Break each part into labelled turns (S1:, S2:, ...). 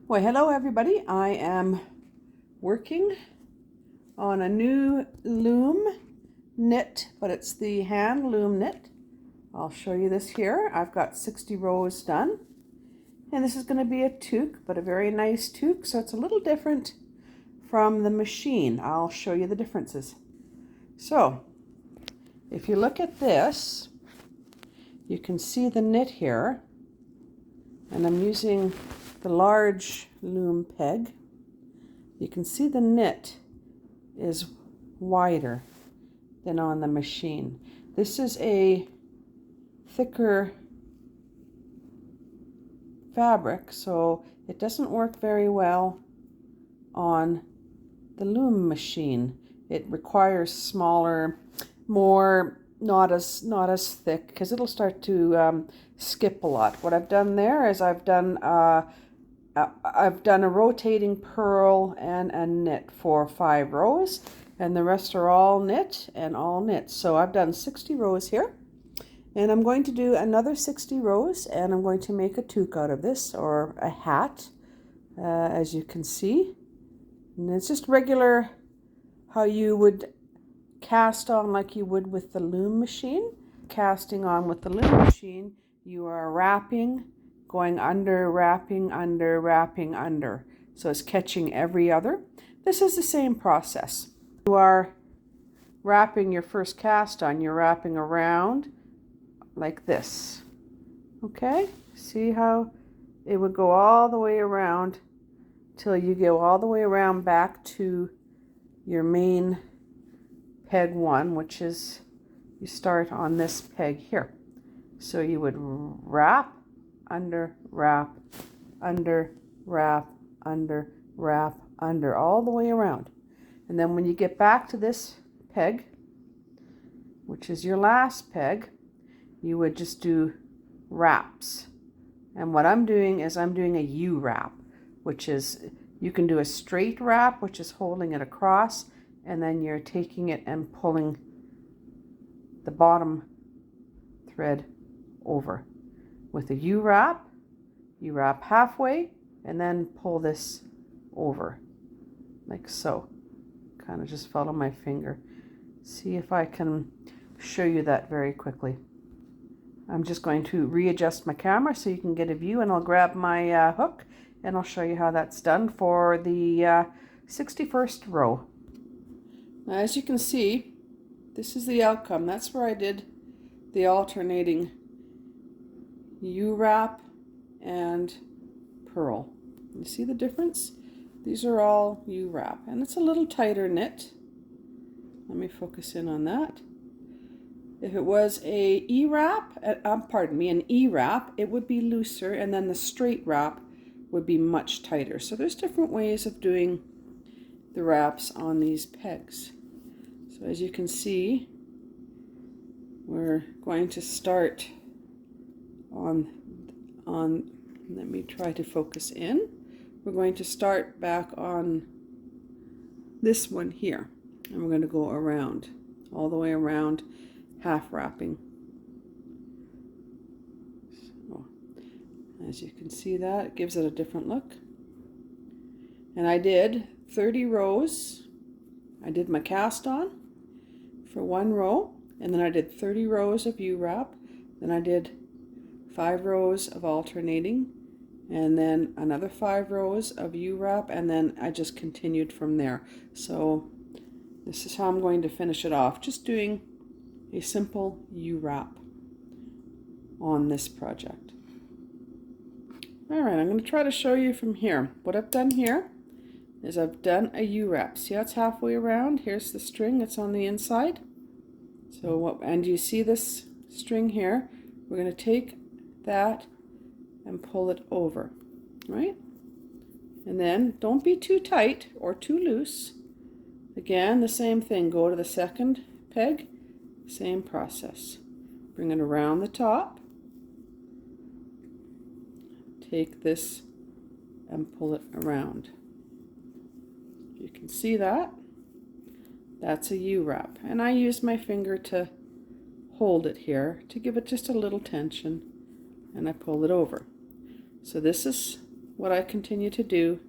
S1: Well, hello everybody. I am working on a new loom knit, but it's the hand loom knit. I'll show you this here. I've got 60 rows done, and this is going to be a toque, but a very nice toque, so it's a little different from the machine. I'll show you the differences. So, if you look at this, you can see the knit here, and I'm using the large loom peg. You can see the knit is wider than on the machine. This is a thicker fabric, so it doesn't work very well on the loom machine. It requires smaller, more not as thick, because it'll start to skip a lot. What I've done there is I've done a rotating purl and a knit for 5 rows, and the rest are all knit and all knit. So I've done 60 rows here, and I'm going to do another 60 rows, and I'm going to make a toque out of this, or a hat, as you can see. And it's just regular, how you would cast on like you would with the loom machine. Casting on with the loom machine, you are wrapping, going under, wrapping, under, wrapping, under. So it's catching every other. This is the same process. You are wrapping your first cast on, you're wrapping around like this. Okay? See how it would go all the way around till you go all the way around back to your main peg 1, which is, you start on this peg here. So you would wrap, under, wrap, under, wrap, under, wrap, under, all the way around. And then when you get back to this peg, which is your last peg, you would just do wraps. And what I'm doing is I'm doing a U wrap, which is, you can do a straight wrap, which is holding it across, and then you're taking it and pulling the bottom thread over. With a U wrap, you wrap halfway and then pull this over, like so. Kind of just follow my finger. See if I can show you that very quickly. I'm just going to readjust my camera so you can get a view, and I'll grab my hook and I'll show you how that's done for the 61st row. Now, as you can see, this is the outcome. That's where I did the alternating U-wrap and purl. You see the difference? These are all U-wrap, and it's a little tighter knit. Let me focus in on that. If it was a E-wrap, an E-wrap, it would be looser, and then the straight wrap would be much tighter. So there's different ways of doing the wraps on these pegs. So as you can see, we're going to start on, let me try to focus in. We're going to start back on this one here, and we're going to go around, all the way around, half wrapping. So, as you can see that, it gives it a different look. And I did 30 rows. I did my cast on for 1 row, and then I did 30 rows of U-wrap, then I did 5 rows of alternating, and then another 5 rows of U-wrap, and then I just continued from there. So this is how I'm going to finish it off, just doing a simple U-wrap on this project. Alright, I'm going to try to show you from here. What I've done here is I've done a U-wrap. See how it's halfway around? Here's the string that's on the inside. So and you see this string here? We're going to take that and pull it over, right? And then don't be too tight or too loose. Again, the same thing. Go to the second peg, same process. Bring it around the top. Take this and pull it around. You can see that. That's a U-wrap. And I use my finger to hold it here to give it just a little tension, and I pull it over. So this is what I continue to do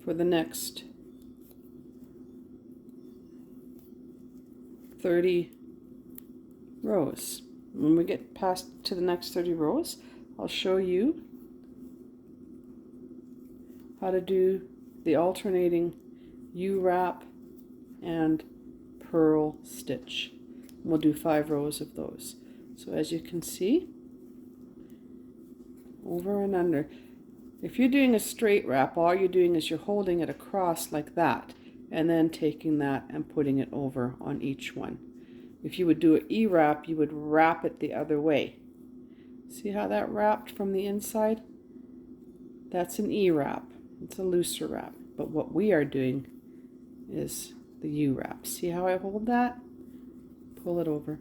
S1: for the next 30 rows. When we get past to the next 30 rows, I'll show you how to do the alternating U-wrap and purl stitch. We'll do 5 rows of those. So as you can see, over and under. If you're doing a straight wrap, all you're doing is you're holding it across like that and then taking that and putting it over on each one. If you would do an E-wrap, you would wrap it the other way. See how that wrapped from the inside? That's an E-wrap. It's a looser wrap. But what we are doing is the U-wrap. See how I hold that? Pull it over.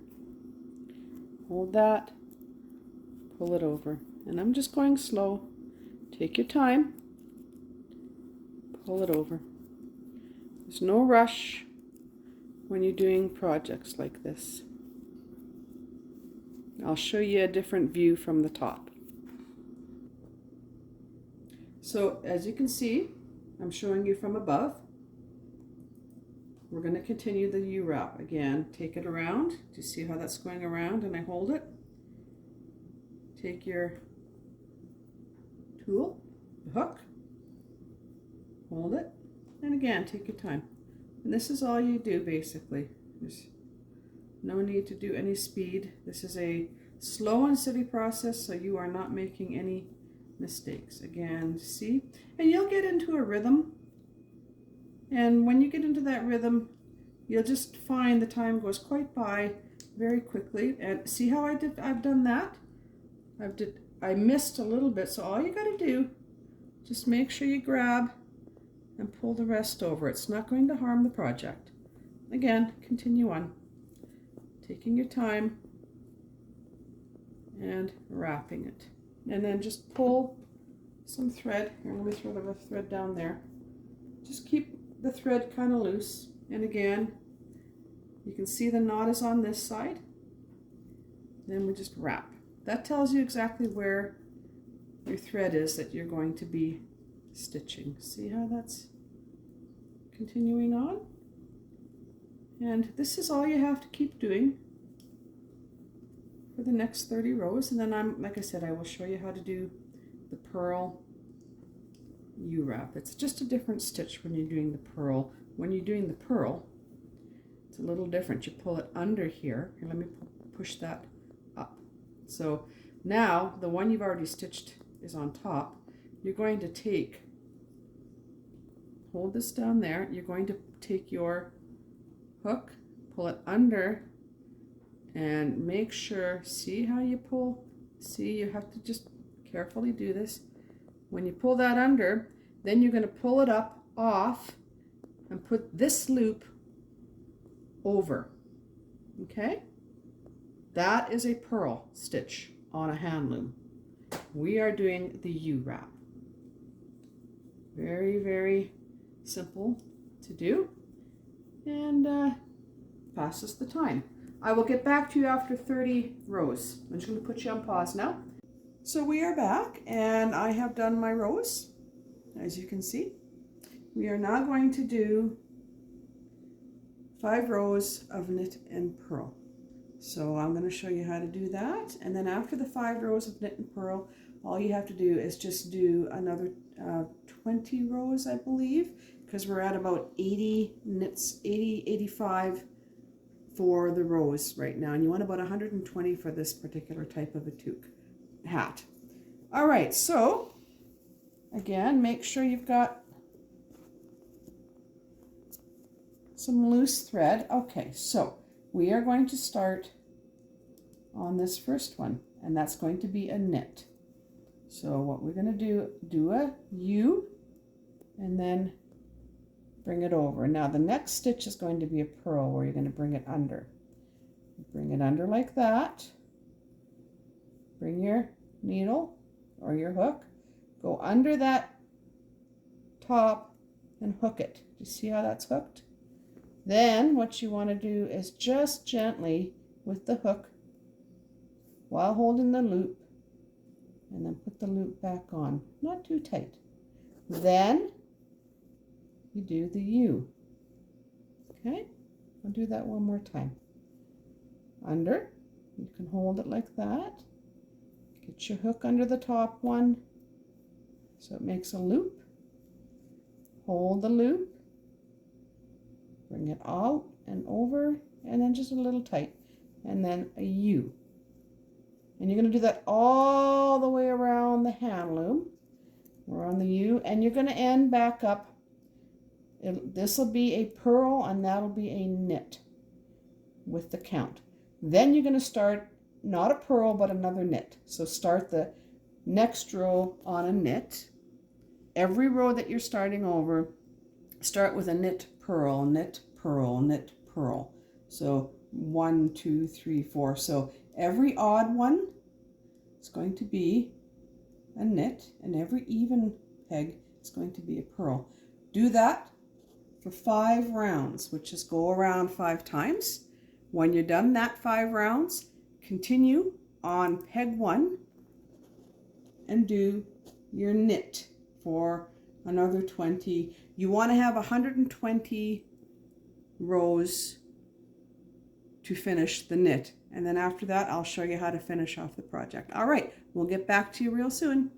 S1: Hold that. Pull it over. And I'm just going slow. Take your time. Pull it over. There's no rush when you're doing projects like this. I'll show you a different view from the top. So as you can see, I'm showing you from above. We're going to continue the U-wrap. Again, take it around. Do you see how that's going around and I hold it? Take your tool, the hook, hold it, and again, take your time. And this is all you do basically. There's no need to do any speed. This is a slow and steady process, so you are not making any mistakes. Again, see? And you'll get into a rhythm. And when you get into that rhythm, you'll just find the time goes quite by very quickly. And see how I've done that? I missed a little bit, so all you got to do, just make sure you grab and pull the rest over. It's not going to harm the project. Again, continue on. Taking your time and wrapping it. And then just pull some thread. Here, let me throw the thread down there. Just keep the thread kind of loose. And again, you can see the knot is on this side. Then we just wrap. That tells you exactly where your thread is that you're going to be stitching. See how that's continuing on? And this is all you have to keep doing for the next 30 rows. And then like I said, I will show you how to do the purl U-wrap. It's just a different stitch when you're doing the purl. When you're doing the purl, it's a little different. You pull it under here. Here, let me push that up. So now the one you've already stitched is on top. You're going to hold this down there. You're going to take your hook, pull it under, and make sure, see how you pull? See, you have to just carefully do this. When you pull that under, then you're going to pull it up off and put this loop over. Okay? That is a purl stitch on a hand loom. We are doing the U-wrap. Very, very simple to do, and passes the time. I will get back to you after 30 rows. I'm just going to put you on pause now. So we are back, and I have done my rows, as you can see. We are now going to do 5 rows of knit and purl. So I'm going to show you how to do that, and then after the 5 rows of knit and purl, all you have to do is just do another 20 rows, I believe, because we're at about 80 knits, 85 for the rows right now, and you want about 120 for this particular type of a toque hat. All right, so again, make sure you've got some loose thread. Okay, so we are going to start on this first one, and that's going to be a knit. So what we're going to do a U and then bring it over. Now the next stitch is going to be a purl where you're going to bring it under. Bring it under like that. Bring your needle or your hook, go under that top and hook it. Do you see how that's hooked? Then what you want to do is just gently with the hook while holding the loop, and then put the loop back on, not too tight. Then you do the U. Okay, I'll do that one more time. Under, you can hold it like that. Get your hook under the top one so it makes a loop. Hold the loop, bring it out and over, and then just a little tight, and then a U. And you're going to do that all the way around the hand loom. We're on the U, and you're going to end back up. This will be a purl, and that'll be a knit with the count. Then you're going to start not a purl, but another knit. So start the next row on a knit. Every row that you're starting over, start with a knit, purl, knit, purl, knit, purl. So 1, 2, 3, 4. So every odd one is going to be a knit, and every even peg is going to be a purl. Do that for 5 rounds, which is go around 5 times. When you're done that 5 rounds, continue on peg 1 and do your knit for another 20. You want to have 120 rows to finish the knit, and then after that I'll show you how to finish off the project. All right, we'll get back to you real soon.